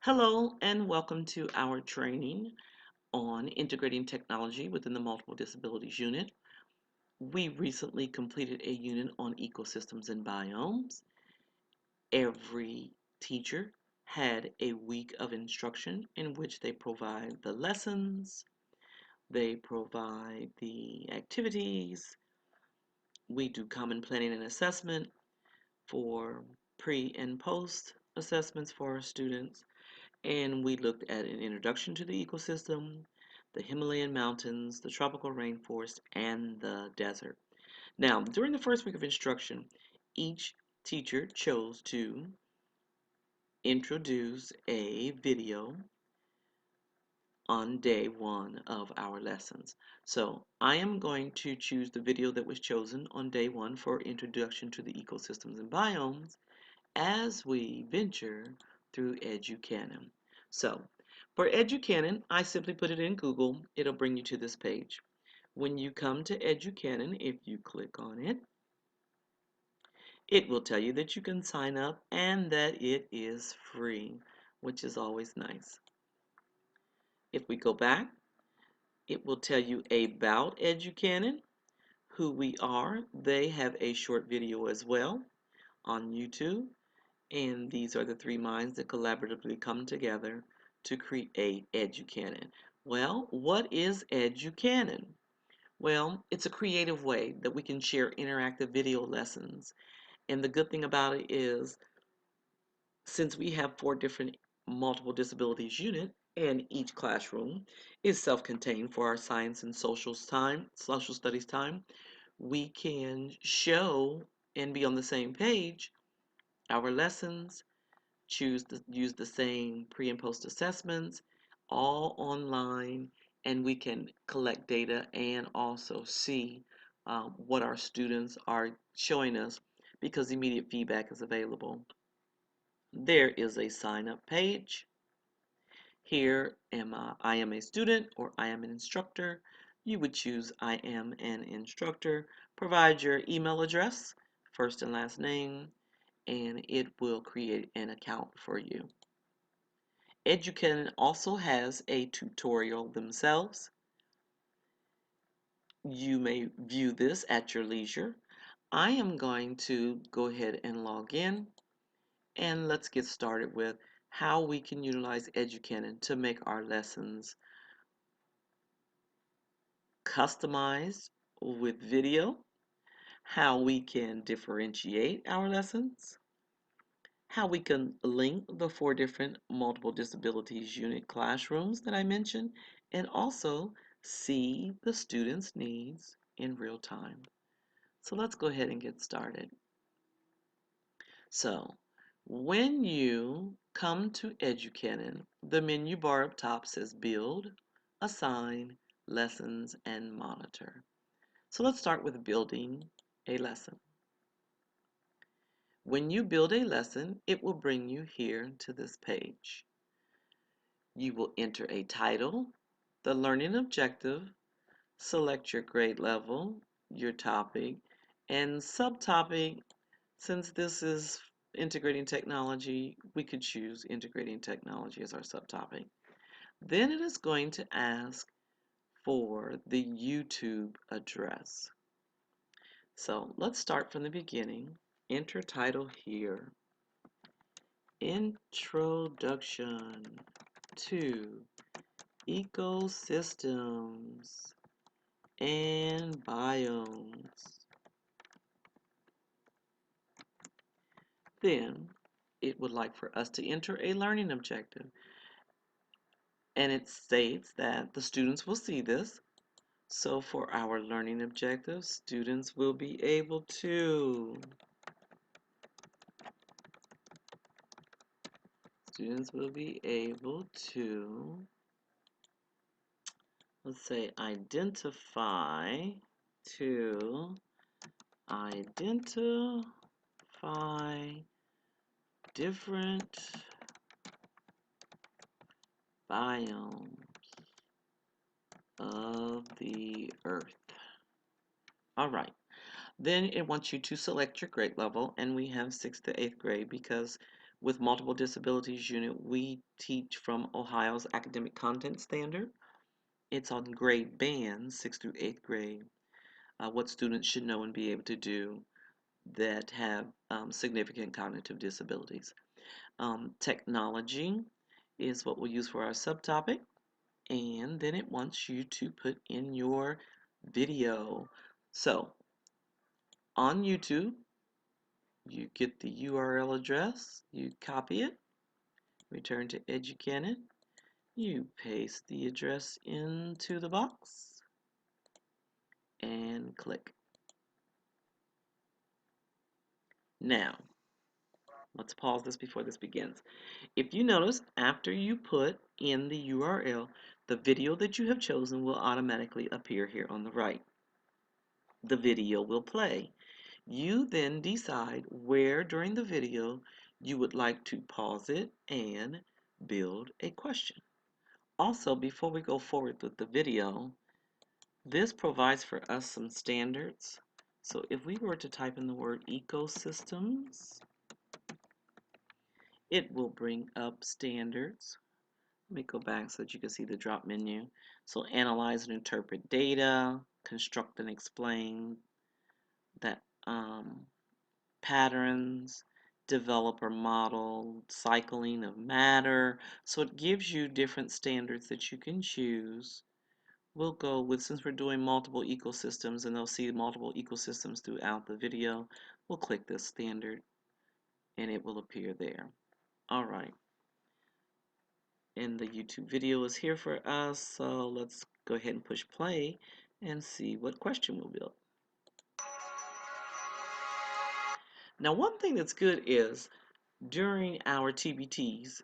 Hello and welcome to our training on integrating technology within the multiple disabilities unit. We recently completed a unit on ecosystems and biomes. Every teacher had a week of instruction in which they provide the lessons, they provide the activities. We do common planning and assessment for pre and post assessments for our students. And we looked at an introduction to the ecosystem, the Himalayan mountains, the tropical rainforest, and the desert. Now, during the first week of instruction, each teacher chose to introduce a video on day one of our lessons. So I am going to choose the video that was chosen on day one for introduction to the ecosystems and biomes as we venture through eduCanon. So, for eduCanon, I simply put it in Google. It'll bring you to this page. When you come to eduCanon, if you click on it, it will tell you that you can sign up and that it is free, which is always nice. If we go back, it will tell you about eduCanon, who we are. They have a short video as well on YouTube. And these are the three minds that collaboratively come together to create eduCanon. Well, what is eduCanon? Well, it's a creative way that we can share interactive video lessons. And the good thing about it is, since we have 4 different multiple disabilities units, and each classroom is self-contained for our science and social studies time, we can show and be on the same page our lessons, use the same pre and post assessments, all online, and we can collect data and also see what our students are showing us because immediate feedback is available. There is a sign up page. Here I am a student or I am an instructor. You would choose I am an instructor. Provide your email address, first and last name, and it will create an account for you. eduCanon also has a tutorial themselves. You may view this at your leisure. I am going to go ahead and log in, and let's get started with how we can utilize eduCanon to make our lessons customized with video, how we can differentiate our lessons, how we can link the 4 different multiple disabilities unit classrooms that I mentioned, and also see the students' needs in real time. So let's go ahead and get started. So when you come to eduCanon, the menu bar up top says Build, Assign, Lessons, and Monitor. So let's start with building a lesson. When you build a lesson, it will bring you here to this page. You will enter a title, the learning objective, select your grade level, your topic, and subtopic. Since this is integrating technology, we could choose integrating technology as our subtopic. Then it is going to ask for the YouTube address. So let's start from the beginning. Enter title here. Introduction to Ecosystems and Biomes. Then it would like for us to enter a learning objective. And it states that the students will see this. So for our learning objectives, students will be able to let's say identify different biomes of the earth. All right. Then it wants you to select your grade level, and we have 6th to 8th grade because with Multiple Disabilities Unit, we teach from Ohio's Academic Content Standard. It's on grade bands, 6th through 8th grade, what students should know and be able to do that have significant cognitive disabilities. Technology is what we'll use for our subtopic, and then it wants you to put in your video. So on YouTube, you get the URL address, you copy it, return to eduCanon, you paste the address into the box, and click. Now, let's pause this before this begins. If you notice, after you put in the URL, the video that you have chosen will automatically appear here on the right. The video will play. You then decide where during the video you would like to pause it and build a question. Also, before we go forward with the video, this provides for us some standards. So if we were to type in the word ecosystems, it will bring up standards. Let me go back so that you can see the drop menu. So analyze and interpret data, construct and explain that patterns, develop or model, cycling of matter. So it gives you different standards that you can choose. We'll go with, since we're doing multiple ecosystems and they'll see multiple ecosystems throughout the video, we'll click this standard and it will appear there. All right. And the YouTube video is here for us, so let's go ahead and push play and see what question we'll build. Now, one thing that's good is during our TBTs,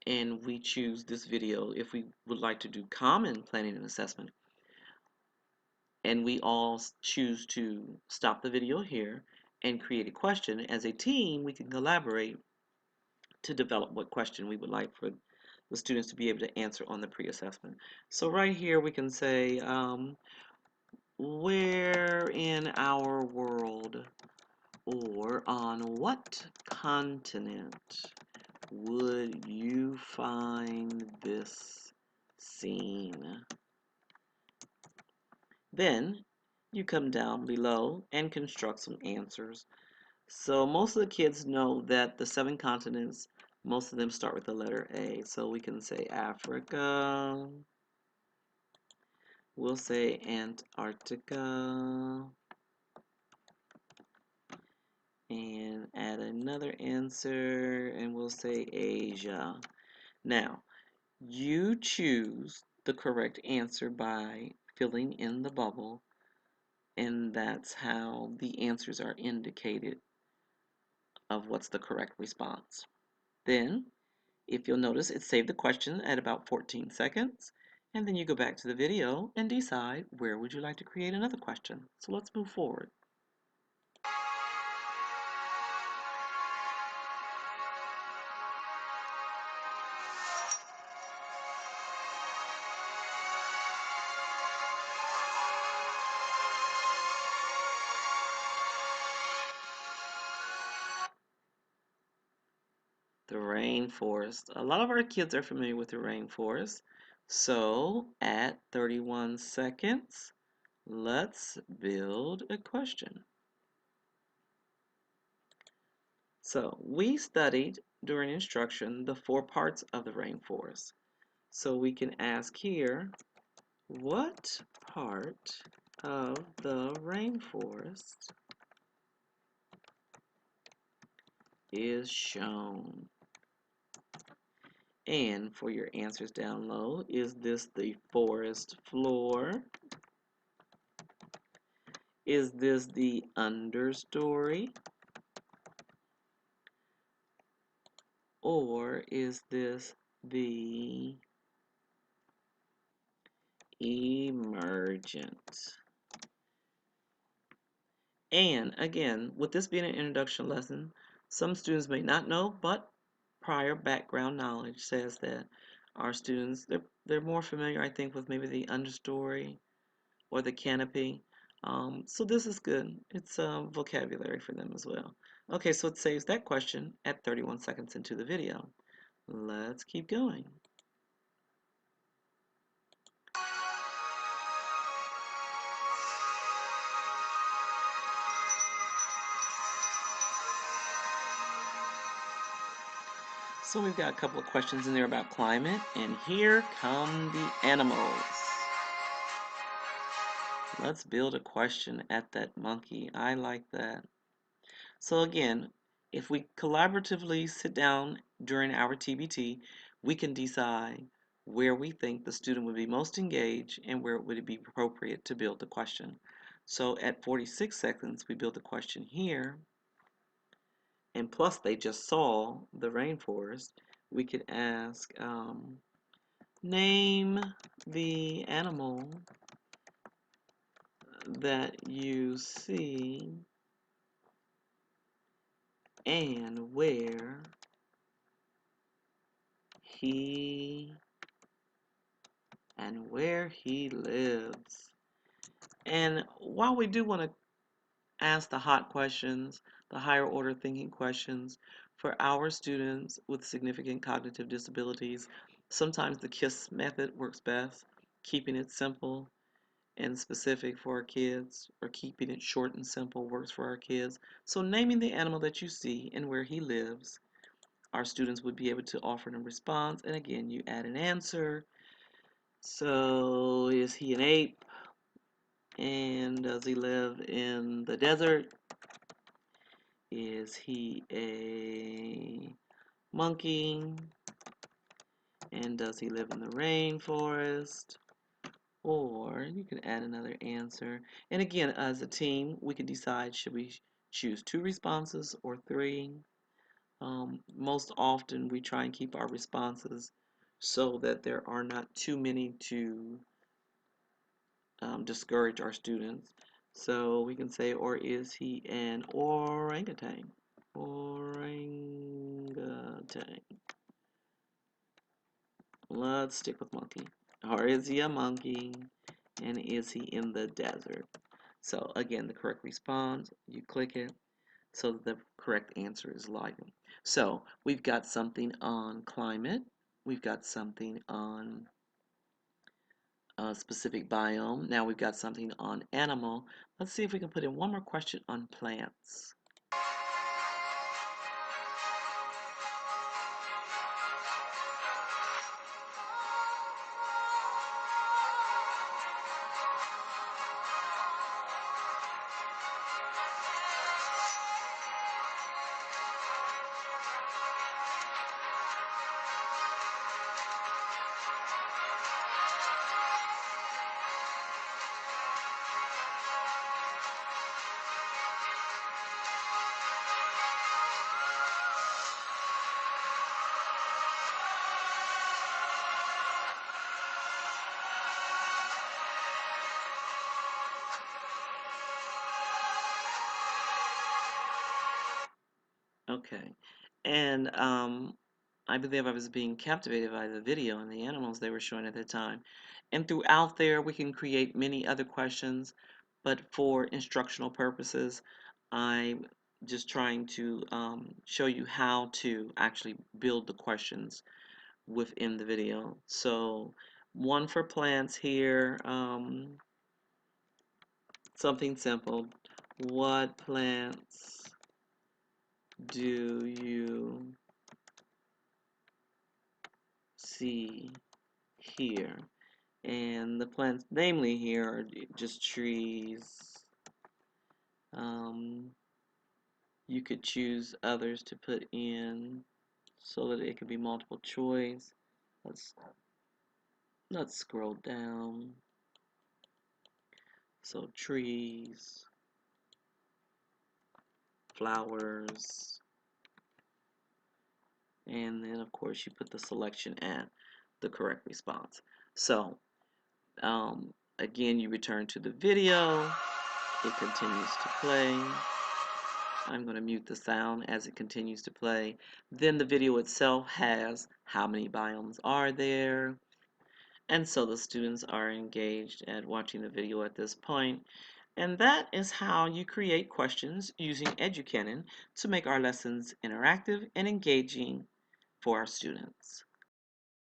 and we choose this video if we would like to do common planning and assessment, and we all choose to stop the video here and create a question. As a team, we can collaborate to develop what question we would like for the students to be able to answer on the pre-assessment. So right here we can say, where in our world or on what continent would you find this scene? Then you come down below and construct some answers. So most of the kids know that the 7 continents, most of them start with the letter A. So we can say Africa, we'll say Antarctica, and add another answer, and we'll say Asia. Now, you choose the correct answer by filling in the bubble, and that's how the answers are indicated of what's the correct response. Then, if you'll notice, it saved the question at about 14 seconds, and then you go back to the video and decide where would you like to create another question. So let's move forward. The rainforest. A lot of our kids are familiar with the rainforest. So at 31 seconds, let's build a question. So we studied during instruction the 4 parts of the rainforest. So we can ask here, what part of the rainforest is shown? And for your answers down low, is this the forest floor? Is this the understory? Or is this the emergent? And again, with this being an introduction lesson, some students may not know, but prior background knowledge says that our students, they're more familiar, I think, with maybe the understory or the canopy. So this is good. It's vocabulary for them as well. Okay, so it saves that question at 31 seconds into the video. Let's keep going. So we've got a couple of questions in there about climate, and here come the animals. Let's build a question at that monkey. I like that. So again, if we collaboratively sit down during our TBT, we can decide where we think the student would be most engaged and where it would be appropriate to build the question. So at 46 seconds, we build the question here, and plus they just saw the rainforest, we could ask, name the animal that you see and he where he lives. And while we do want to ask the hot questions, the higher order thinking questions for our students with significant cognitive disabilities, sometimes the KISS method works best, keeping it simple and specific for our kids, or keeping it short and simple works for our kids. So naming the animal that you see and where he lives, our students would be able to offer a response, and again you add an answer. So is he an ape? And does he live in the desert? Is he a monkey? And does he live in the rainforest? Or you can add another answer. And again, as a team, we can decide should we choose 2 responses or 3. Most often, we try and keep our responses so that there are not too many to discourage our students. So we can say, or is he an orangutan? Orangutan. Let's stick with monkey. Or is he a monkey? And is he in the desert? So again, the correct response, you click it, so the correct answer is lighting. So we've got something on climate. We've got something on a specific biome. Now we've got something on animal. Let's see if we can put in one more question on plants. Okay, and I believe I was being captivated by the video and the animals they were showing at the time. And throughout there, we can create many other questions, but for instructional purposes, I'm just trying to show you how to actually build the questions within the video. So, one for plants here, something simple. What plants do you see here? And the plants, namely here, are just trees. Um, you could choose others to put in so that it could be multiple choice. Let's let's scroll down. So trees, flowers, and then of course you put the selection at the correct response. So again, you return to the video. It continues to play. I'm going to mute the sound as it continues to play. Then the video itself has how many biomes are there. And so the students are engaged at watching the video at this point. And that is how you create questions using eduCanon to make our lessons interactive and engaging for our students.